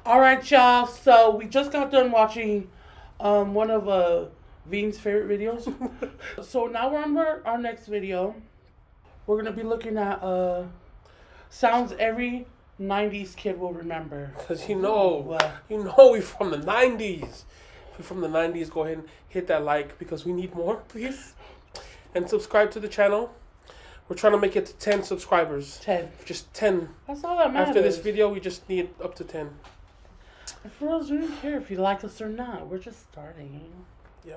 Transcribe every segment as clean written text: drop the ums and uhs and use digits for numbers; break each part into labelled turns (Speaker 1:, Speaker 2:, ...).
Speaker 1: All right, y'all. So we just got done watching one of Veen's favorite videos. So now we're on our next video. We're gonna be looking at sounds every '90s kid will remember.
Speaker 2: Cause we're from the '90s. If you're from the '90s, go ahead and hit that like because we need more, please, and subscribe to the channel. We're trying to make it to 10 subscribers.
Speaker 1: 10.
Speaker 2: Just 10.
Speaker 1: That's all that matters.
Speaker 2: After this video, we just need up to 10.
Speaker 1: And for reals, we don't care if you like us or not. We're just starting.
Speaker 2: Yeah.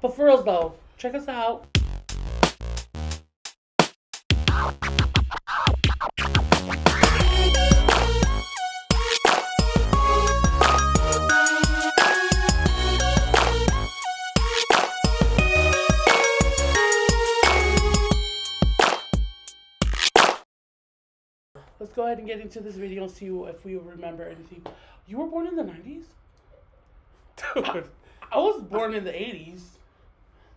Speaker 1: But for reals, though, check us out. Let's go ahead and get into this video and see if we remember anything. You were born in the 90s?
Speaker 2: Dude.
Speaker 1: I was born in the 80s.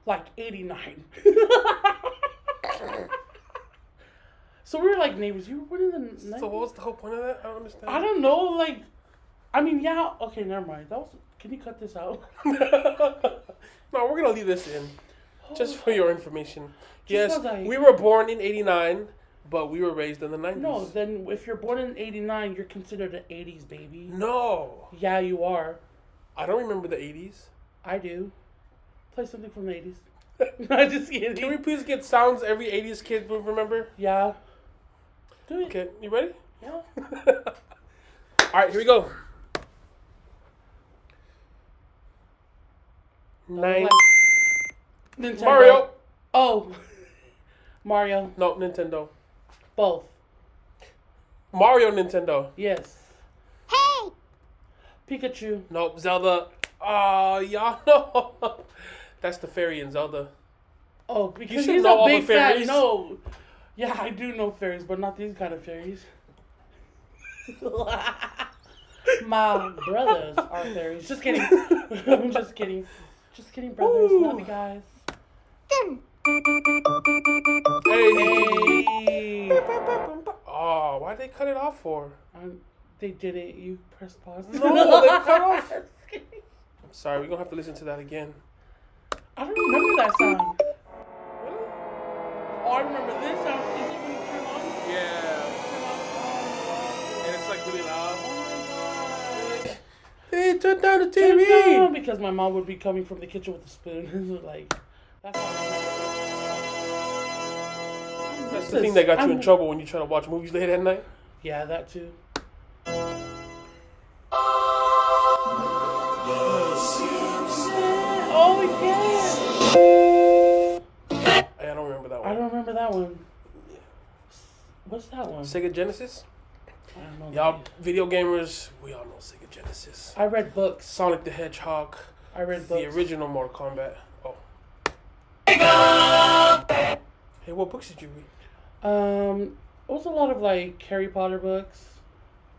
Speaker 1: Like 89. So we were like neighbors. You were born in the 90s?
Speaker 2: So what was the whole point of that? I don't understand.
Speaker 1: I don't know. Like, I mean, yeah. Okay, never mind. Can you cut this out?
Speaker 2: No, we're going to leave this in. Just for your information. Yes, we were born in 89. But we were raised in the 90s.
Speaker 1: No, then if you're born in 89, you're considered an 80s baby.
Speaker 2: No.
Speaker 1: Yeah, you are.
Speaker 2: I don't remember the 80s.
Speaker 1: I do. Play something from the 80s. I'm just kidding.
Speaker 2: Can we please get sounds every 80s kid would remember?
Speaker 1: Yeah. Do it.
Speaker 2: Okay, you ready?
Speaker 1: Yeah.
Speaker 2: Alright, here we go. Nintendo. Mario.
Speaker 1: Oh. Mario.
Speaker 2: No, Nintendo.
Speaker 1: Both.
Speaker 2: Mario, Nintendo.
Speaker 1: Yes.
Speaker 3: Hey!
Speaker 1: Pikachu.
Speaker 2: Nope, Zelda. Oh, y'all know. That's the fairy in Zelda.
Speaker 1: Oh, because
Speaker 2: You should
Speaker 1: he's
Speaker 2: know
Speaker 1: a
Speaker 2: all
Speaker 1: big
Speaker 2: the fairies.
Speaker 1: fan. No. Yeah, I do know fairies, but not these kind of fairies. My brothers are fairies. Just kidding. I'm just kidding. Just kidding, brothers.
Speaker 2: Ooh.
Speaker 1: Love you guys.
Speaker 2: Hey. Oh, why'd they cut it off for?
Speaker 1: They did it. You pressed pause.
Speaker 2: No, they cut off. I'm sorry, we're going to have to listen to that again.
Speaker 1: I don't remember that sound.
Speaker 2: Really?
Speaker 1: Oh, I remember this sound. Is it when you turn on?
Speaker 2: Yeah.
Speaker 1: Turn on.
Speaker 2: And it's like really loud.
Speaker 1: Oh my god.
Speaker 2: Hey, turn down the
Speaker 1: Turn it down,
Speaker 2: TV.
Speaker 1: because my mom would be coming from the kitchen with a spoon. Like, that's all I remember.
Speaker 2: That's the thing that got you in trouble when you try to watch movies late at night?
Speaker 1: Yeah, that too. Oh, yeah.
Speaker 2: I don't remember that one.
Speaker 1: I don't remember that one. What's that one?
Speaker 2: Sega Genesis?
Speaker 1: I don't know.
Speaker 2: Y'all video gamers, we all know Sega Genesis.
Speaker 1: I read books.
Speaker 2: Sonic the Hedgehog.
Speaker 1: I read books.
Speaker 2: The original Mortal Kombat. Oh. Hey, what books did you read?
Speaker 1: It was a lot of like Harry Potter books.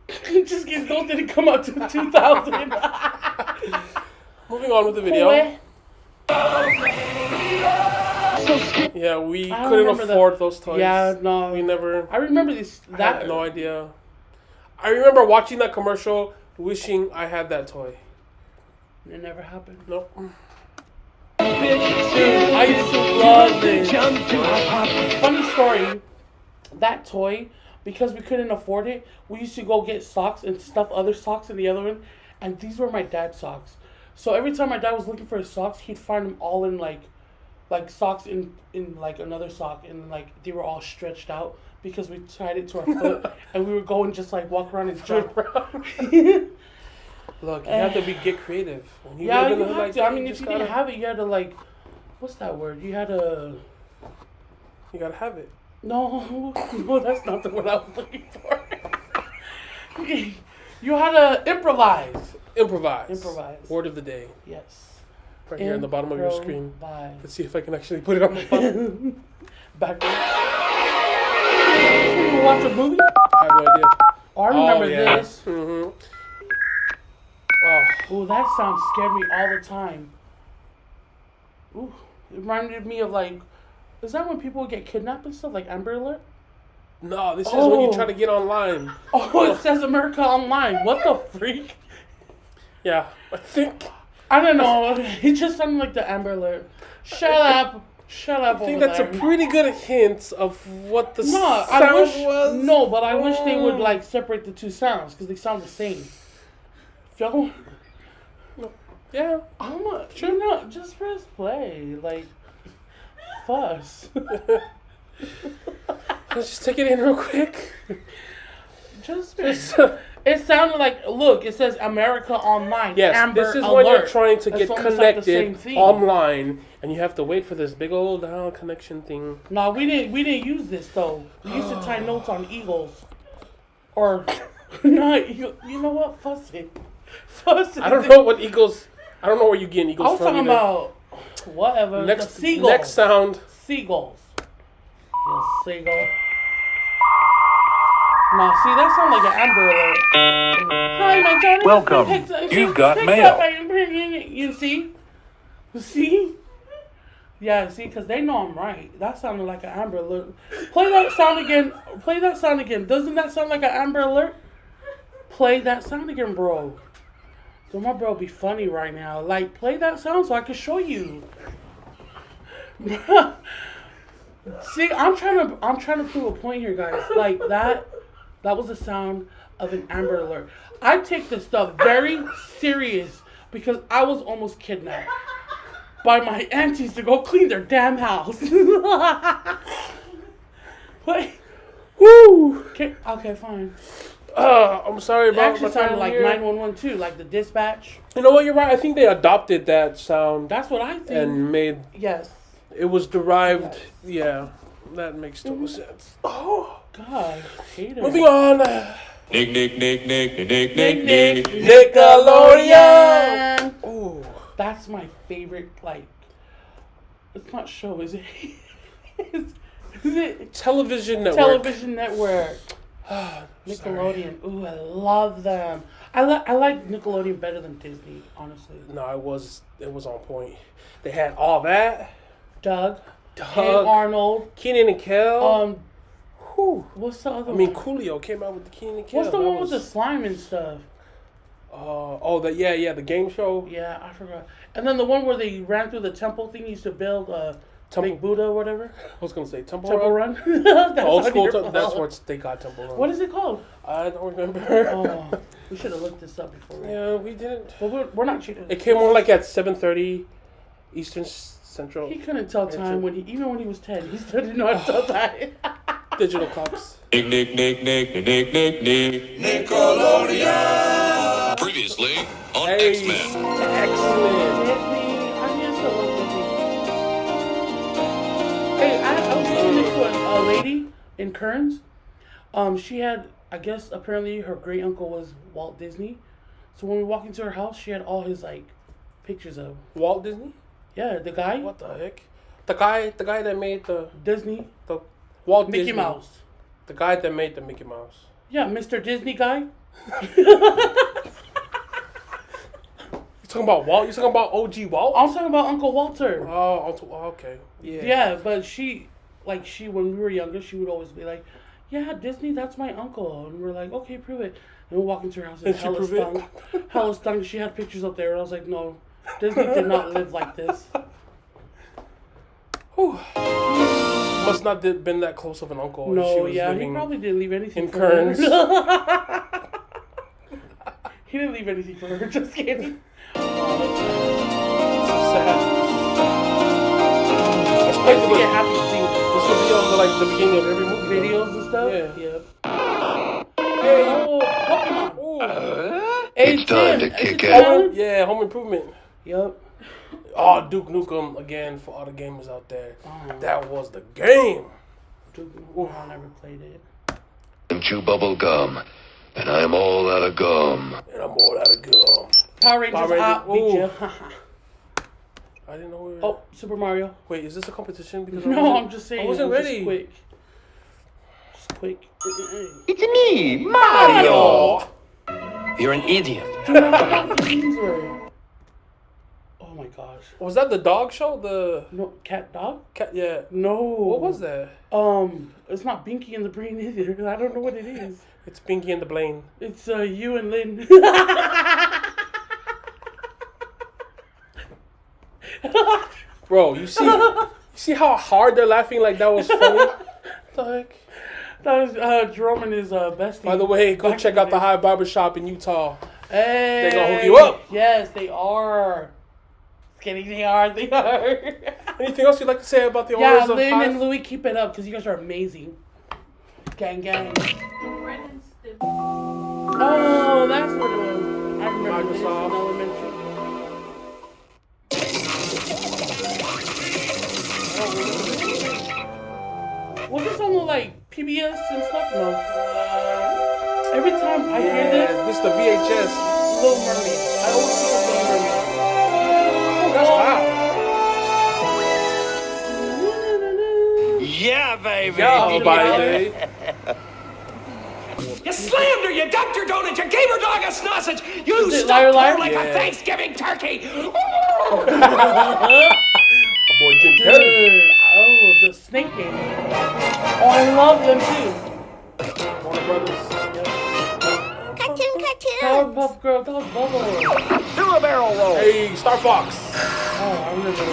Speaker 1: Just kidding, those didn't come out to 2000.
Speaker 2: Moving on with the video. Yeah, we couldn't afford those toys.
Speaker 1: Yeah, no.
Speaker 2: We never.
Speaker 1: I remember this.
Speaker 2: I had no idea. I remember watching that commercial, wishing I had that toy.
Speaker 1: It never happened.
Speaker 2: Nope.
Speaker 1: Dude, I used to love this. Funny story. That toy, because we couldn't afford it, we used to go get socks and stuff other socks in the other one, and these were my dad's socks. So every time my dad was looking for his socks, he'd find them all in like socks in like another sock, and like they were all stretched out because we tied it to our foot, and we would go and just like walk around and jump.
Speaker 2: Look, you have to get creative. When you
Speaker 1: Yeah,
Speaker 2: live in
Speaker 1: you
Speaker 2: a hood
Speaker 1: have
Speaker 2: like
Speaker 1: to.
Speaker 2: that,
Speaker 1: I mean, if
Speaker 2: just
Speaker 1: you didn't have it, you had to like, what's that word? You had to.
Speaker 2: You gotta have it.
Speaker 1: No, that's not the word I was looking for. You had to improvise.
Speaker 2: Improvise. Word of the day.
Speaker 1: Yes.
Speaker 2: Right here on the bottom of your screen.
Speaker 1: Improvise.
Speaker 2: Let's see if I can actually put it on the bottom.
Speaker 1: Backwards. You watch a movie?
Speaker 2: I have no idea.
Speaker 1: Oh, I remember this.
Speaker 2: Mm-hmm.
Speaker 1: Oh, that sound scared me all the time. Ooh, it reminded me of like, is that when people get kidnapped and stuff, like Amber Alert?
Speaker 2: No, this is when you try to get online.
Speaker 1: Oh, it says America Online. What the freak?
Speaker 2: Yeah, I think.
Speaker 1: I don't know. He just sounded like the Amber Alert. Shut up. Shut up
Speaker 2: I think
Speaker 1: over
Speaker 2: that's
Speaker 1: there.
Speaker 2: a pretty good hint of what the
Speaker 1: No,
Speaker 2: sound
Speaker 1: I wish
Speaker 2: was.
Speaker 1: no, but I wish they would like separate the two sounds because they sound the same. Feel?
Speaker 2: Yeah.
Speaker 1: I'm not. You know, just press play. Like, fuss.
Speaker 2: Let's just take it in real quick.
Speaker 1: Just. It sounded like. Look, it says America Online.
Speaker 2: Yes,
Speaker 1: Amber
Speaker 2: this is
Speaker 1: Alert.
Speaker 2: when you're trying to
Speaker 1: That's
Speaker 2: get
Speaker 1: almost like the same
Speaker 2: connected
Speaker 1: thing.
Speaker 2: online, and you have to wait for this big old connection thing.
Speaker 1: No, we didn't. We didn't use this though. We used to tie notes on Eagles, or not. You know what? Fuss it. Fuss it.
Speaker 2: I don't know what Eagles. I don't know where you getting Eagles
Speaker 1: I was
Speaker 2: from.
Speaker 1: talking about whatever.
Speaker 2: Next,
Speaker 1: the seagulls.
Speaker 2: next sound.
Speaker 1: Seagulls. Yes, seagull. No, see, that sounds like an Amber Alert. Hi, my Johnny.
Speaker 3: Welcome. You've got mail.
Speaker 1: You see? You see? Yeah, see, because they know I'm right. That sounded like an Amber Alert. Play that sound again. Play that sound again. Doesn't that sound like an Amber Alert? Play that sound again, bro. So my bro be funny right now. Like, play that sound so I can show you. See, I'm trying to prove a point here, guys. Like that was the sound of an Amber Alert. I take this stuff very serious because I was almost kidnapped by my aunties to go clean their damn house. Wait.
Speaker 2: Woo!
Speaker 1: Okay, fine.
Speaker 2: I'm sorry
Speaker 1: It
Speaker 2: about
Speaker 1: actually sounded like 911 too, like the dispatch.
Speaker 2: You know what? You're right. I think they adopted that sound
Speaker 1: That's what I think.
Speaker 2: and made
Speaker 1: Yes.
Speaker 2: it was derived. Yeah, that makes total sense.
Speaker 1: Oh God, hater.
Speaker 2: Moving on.
Speaker 1: Nickelodeon.
Speaker 2: Ooh.
Speaker 1: That's my favorite. Like, it's not show, is it? is it
Speaker 2: Television network.
Speaker 1: television network? Nickelodeon. Ooh, I love them. I like Nickelodeon better than Disney, honestly.
Speaker 2: No, it was on point. They had all that.
Speaker 1: Doug. Hey Arnold.
Speaker 2: Keenan and Kel.
Speaker 1: What's the other
Speaker 2: I mean,
Speaker 1: one?
Speaker 2: Coolio came out with the Keenan and Kel.
Speaker 1: What's the one with the slime and stuff?
Speaker 2: The game show.
Speaker 1: Yeah, I forgot. And then the one where they ran through the temple thing, used to build Big Buddha or whatever.
Speaker 2: I was gonna say Temple
Speaker 1: Run.
Speaker 2: Run. Old school. That's what they got Temple Run.
Speaker 1: What is it called?
Speaker 2: I don't remember.
Speaker 1: Oh, we should have looked this up before.
Speaker 2: Yeah, we didn't.
Speaker 1: But we're not cheating.
Speaker 2: It came on like at 7:30 Eastern Central.
Speaker 1: He couldn't tell time even when he was 10. He still didn't know how to tell time.
Speaker 2: Digital clocks.
Speaker 3: Nickelodeon. Previously on X-Men.
Speaker 2: Excellent.
Speaker 1: Disney. I used to love Disney. Hey, I was listening to a lady in Kearns. She had, I guess, apparently her great uncle was Walt Disney. So when we walked into her house, she had all his like pictures of
Speaker 2: Walt Disney.
Speaker 1: Yeah, the guy.
Speaker 2: What the heck? The guy that made the
Speaker 1: Disney.
Speaker 2: the Walt
Speaker 1: Mickey
Speaker 2: Disney.
Speaker 1: Mouse.
Speaker 2: The guy that made the Mickey Mouse.
Speaker 1: Yeah, Mr. Disney guy.
Speaker 2: You talking about Walt? You talking about OG Walt?
Speaker 1: I'm talking about Uncle Walter.
Speaker 2: Oh, okay. Yeah.
Speaker 1: Yeah, but she when we were younger, she would always be like, "Yeah, Disney, that's my uncle," and we're like, "Okay, prove it." And we walk into her house and hella stung. Hella stung. She had pictures up there, and I was like, "No, Disney did not live like this."
Speaker 2: Whew. Must not have been that close of an uncle.
Speaker 1: No,
Speaker 2: she was
Speaker 1: yeah, he
Speaker 2: living
Speaker 1: probably didn't leave anything
Speaker 2: in
Speaker 1: for her.
Speaker 2: Kearns.
Speaker 1: He didn't leave anything for her. Just kidding.
Speaker 2: Sad.
Speaker 1: I used to get happy to see
Speaker 2: This would be on the beginning of every movie.
Speaker 1: videos and stuff.
Speaker 2: Yeah.
Speaker 1: Yep. Hey, Pokemon.
Speaker 3: It's time to kick it.
Speaker 2: Yeah, Home Improvement.
Speaker 1: Yep.
Speaker 2: Oh, Duke Nukem again for all the gamers out there.
Speaker 1: Oh.
Speaker 2: That was the game.
Speaker 1: Duke Nukem, I never played it.
Speaker 3: And chew bubble gum, and I'm all out of gum.
Speaker 2: And I'm all out of gum.
Speaker 1: Power Rangers, beat you.
Speaker 2: I didn't know we were...
Speaker 1: Oh, Super Mario.
Speaker 2: Wait, is this a competition? Because
Speaker 1: No, I'm just saying.
Speaker 2: I wasn't ready.
Speaker 1: Just quick.
Speaker 3: It's me, Mario. You're an idiot.
Speaker 1: Dude, I forgot what the names were. Oh my gosh.
Speaker 2: Was that the dog show? The
Speaker 1: No, Cat Dog?
Speaker 2: cat? Yeah.
Speaker 1: No.
Speaker 2: What was that?
Speaker 1: It's not Binky and the Brain either. I don't know what it is.
Speaker 2: It's Pinky and the Blaine.
Speaker 1: It's you and Lynn.
Speaker 2: Bro, you see how hard they're laughing like that was funny? The heck?
Speaker 1: That was Jerome and his bestie.
Speaker 2: By the way, go check out the High Barbershop in Utah.
Speaker 1: Hey,
Speaker 2: They're gonna hook you up.
Speaker 1: Yes, they are. Kidding, they are.
Speaker 2: Anything else you'd like to say about the
Speaker 1: Yeah,
Speaker 2: owners of
Speaker 1: Lynn
Speaker 2: Hive?
Speaker 1: and Louie, keep it up because you guys are amazing. Gang, gang. Oh, that's what it was. I remember this in
Speaker 2: Microsoft.
Speaker 1: elementary. Was this on the, like, PBS and stuff? No. Every time I hear this,
Speaker 2: This is the VHS.
Speaker 1: Little Mermaid. I always think of Little Mermaid.
Speaker 2: Oh, that's loud.
Speaker 4: Yeah, baby.
Speaker 2: Yeah, baby.
Speaker 4: You slammed her, you ducked your donut, you gave her dog a sausage, you
Speaker 1: Is it
Speaker 4: stuffed
Speaker 1: Liar, Liar?
Speaker 4: her like
Speaker 2: Yeah.
Speaker 4: a Thanksgiving turkey.
Speaker 2: Oh, boy, Jim Carrey.
Speaker 1: Dude, oh, the Snake Game. Oh, I love them too.
Speaker 2: Warner Brothers.
Speaker 1: Powerpuff Girl, that was Bubble.
Speaker 4: Do a barrel roll.
Speaker 2: Hey, Star Fox.
Speaker 1: Oh, I remember.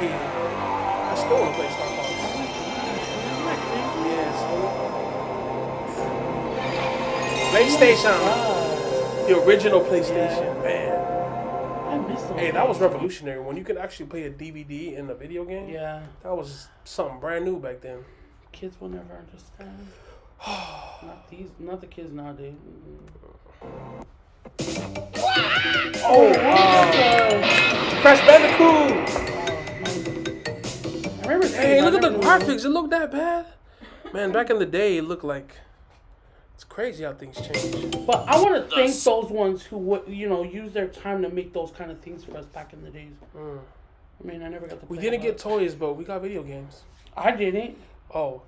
Speaker 2: Yeah. I still want to play Star Fox. Yes. PlayStation. The original PlayStation, man.
Speaker 1: I miss them.
Speaker 2: Hey, that was revolutionary. When you could actually play a DVD in a video game,
Speaker 1: Yeah,
Speaker 2: that was something brand new back then.
Speaker 1: kids will never understand. Not the kids nowadays.
Speaker 2: Oh, Crash Bandicoot.
Speaker 1: I remember.
Speaker 2: Hey, look at the graphics. It looked that bad. Man, back in the day, it looked like it's crazy how things change.
Speaker 1: But I want to thank those ones who would, use their time to make those kind of things for us back in the days. I mean, I never got to.
Speaker 2: We
Speaker 1: play
Speaker 2: didn't
Speaker 1: a
Speaker 2: get
Speaker 1: lot.
Speaker 2: toys, but we got video games.
Speaker 1: I didn't.
Speaker 2: Oh,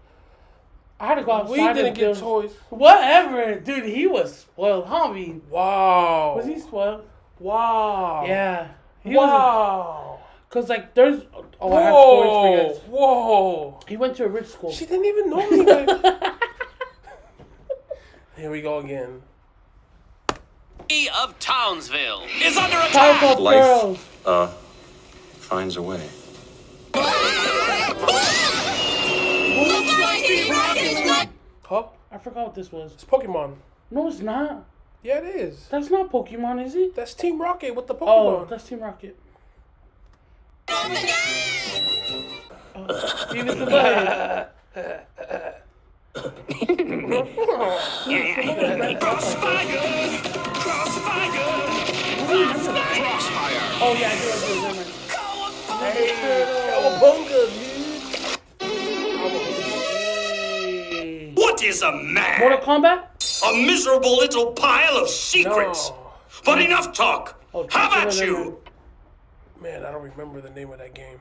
Speaker 1: I had to go outside.
Speaker 2: we didn't
Speaker 1: and
Speaker 2: get
Speaker 1: build-
Speaker 2: toys.
Speaker 1: Whatever, dude. He was spoiled, homie.
Speaker 2: Wow.
Speaker 1: Was he spoiled?
Speaker 2: Wow.
Speaker 1: Yeah. He was.
Speaker 2: Wow.
Speaker 1: Cause like there's. Oh, I have stories for you
Speaker 2: Whoa.
Speaker 1: guys.
Speaker 2: Whoa.
Speaker 1: He went to a rich school.
Speaker 2: She didn't even know me. Back. Here we go again.
Speaker 4: Of Townsville is under attack.
Speaker 1: Powerpuff Girls.
Speaker 5: Finds a way.
Speaker 2: Huh?
Speaker 1: I forgot what this was.
Speaker 2: It's Pokemon.
Speaker 1: No, it's not.
Speaker 2: Yeah, it is.
Speaker 1: That's not Pokemon, is it?
Speaker 2: That's Team Rocket with the
Speaker 1: Oh,
Speaker 2: Pokemon.
Speaker 1: that's Team Rocket. Beavis and Butthead. Oh yeah, I do. Never mind.
Speaker 2: Hey, Cowabunga, dude.
Speaker 4: What is a man?
Speaker 1: Mortal Kombat?
Speaker 4: A miserable little pile of secrets.
Speaker 2: No.
Speaker 4: But enough talk.
Speaker 1: Oh,
Speaker 4: How about
Speaker 1: no, no, no.
Speaker 4: you?
Speaker 2: Man, I don't remember the name of that game.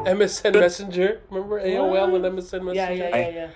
Speaker 2: MSN Messenger. Remember AOL and MSN Messenger?
Speaker 1: Yeah.